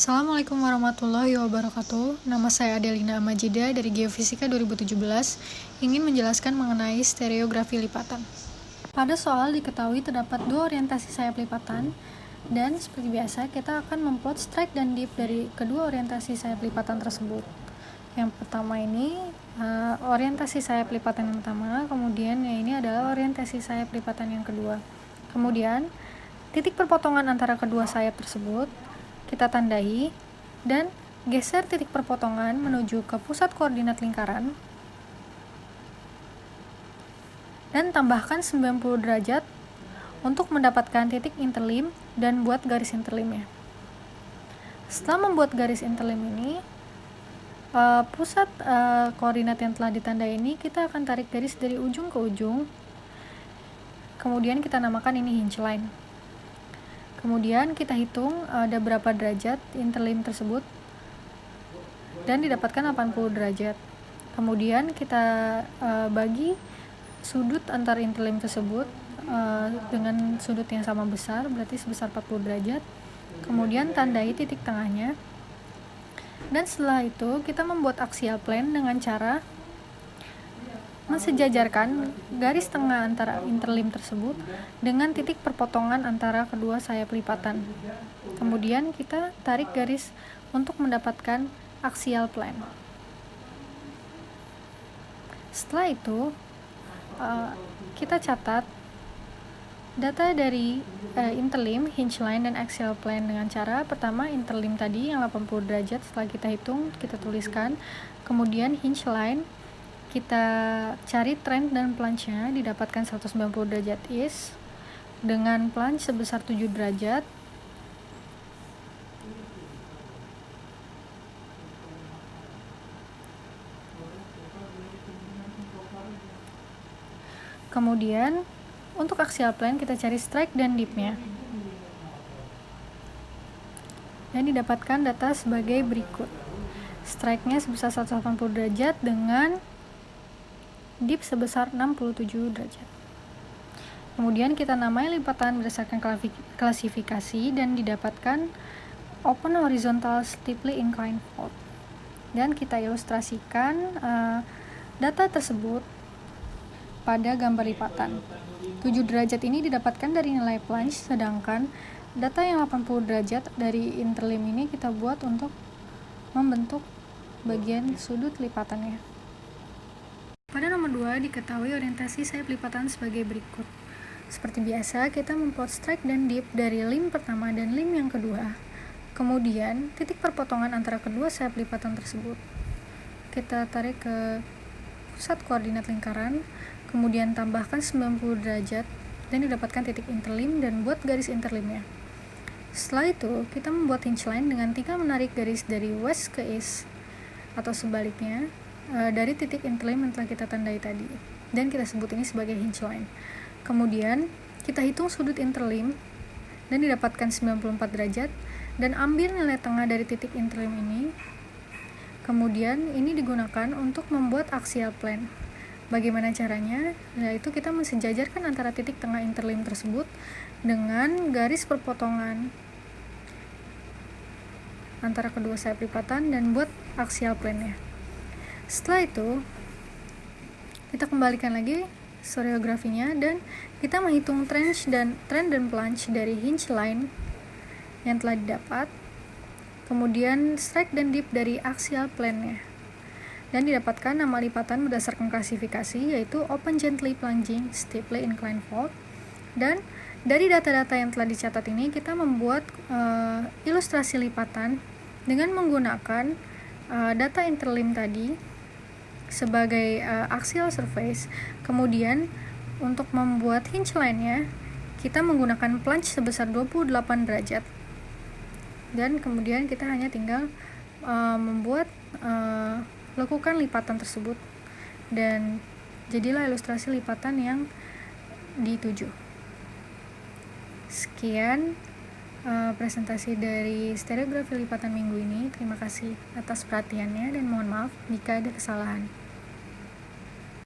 Assalamualaikum warahmatullahi wabarakatuh. Nama saya Adelina Amajida dari Geofisika 2017, ingin menjelaskan mengenai stereografi lipatan. Pada soal diketahui terdapat dua orientasi sayap lipatan, dan seperti biasa kita akan memplot strike dan dip dari kedua orientasi sayap lipatan tersebut. Yang pertama ini orientasi sayap lipatan yang pertama, kemudian yang ini adalah orientasi sayap lipatan yang kedua. Kemudian titik perpotongan antara kedua sayap tersebut kita tandai dan geser titik perpotongan menuju ke pusat koordinat lingkaran dan tambahkan 90 derajat untuk mendapatkan titik interlim dan buat garis interlimnya. Setelah membuat garis interlim ini, pusat koordinat yang telah ditandai ini kita akan tarik garis dari ujung ke ujung, kemudian kita namakan ini hinge line. Kemudian kita hitung ada berapa derajat interlim tersebut dan didapatkan 80 derajat. Kemudian kita bagi sudut antar interlim tersebut dengan sudut yang sama besar, berarti sebesar 40 derajat. Kemudian tandai titik tengahnya. Dan setelah itu kita membuat axial plane dengan cara mensejajarkan garis tengah antara interlim tersebut dengan titik perpotongan antara kedua sayap lipatan. Kemudian kita tarik garis untuk mendapatkan axial plane. Setelah itu kita catat data dari interlim, hinge line, dan axial plane dengan cara pertama interlim tadi yang 80 derajat setelah kita hitung kita tuliskan, kemudian hinge line kita cari trend dan plunge-nya didapatkan 190 derajat is dengan plunge sebesar 7 derajat. Kemudian untuk axial plane kita cari strike dan dip-nya. Dan didapatkan data sebagai berikut. Strike-nya sebesar 180 derajat dengan dip sebesar 67 derajat. Kemudian kita namai lipatan berdasarkan klasifikasi dan didapatkan open horizontal steeply inclined fault. Dan kita ilustrasikan data tersebut pada gambar lipatan. 7 derajat ini didapatkan dari nilai plunge, sedangkan data yang 80 derajat dari interlim ini kita buat untuk membentuk bagian sudut lipatannya. Pada nomor 2 diketahui orientasi sayap lipatan sebagai berikut. Seperti biasa, kita memplot strike dan dip dari lim pertama dan lim yang kedua. Kemudian, titik perpotongan antara kedua sayap lipatan tersebut kita tarik ke pusat koordinat lingkaran, kemudian tambahkan 90 derajat dan didapatkan titik interlim dan buat garis interlimnya. Setelah itu, kita membuat hinge line dengan 3 menarik garis dari west ke east atau sebaliknya dari titik interlim yang telah kita tandai tadi, dan kita sebut ini sebagai hinge line. Kemudian kita hitung sudut interlim dan didapatkan 94 derajat dan ambil nilai tengah dari titik interlim ini. Kemudian ini digunakan untuk membuat axial plane. Bagaimana caranya? Yaitu kita mensejajarkan antara titik tengah interlim tersebut dengan garis perpotongan antara kedua sayap lipatan dan buat axial plane-nya. Setelah itu kita kembalikan lagi stereografinya dan kita menghitung trend dan plunge dari hinge line yang telah didapat, kemudian strike dan dip dari axial plane-nya, dan didapatkan nama lipatan berdasarkan klasifikasi yaitu open gently plunging steeply inclined fault. Dan dari data-data yang telah dicatat ini kita membuat ilustrasi lipatan dengan menggunakan data interlim tadi sebagai axial surface. Kemudian untuk membuat hinge line-nya kita menggunakan plunge sebesar 28 derajat, dan kemudian kita hanya tinggal membuat lakukan lipatan tersebut, dan jadilah ilustrasi lipatan yang dituju. Sekian presentasi dari stereografi lipatan minggu ini. Terima kasih atas perhatiannya dan mohon maaf jika ada kesalahan.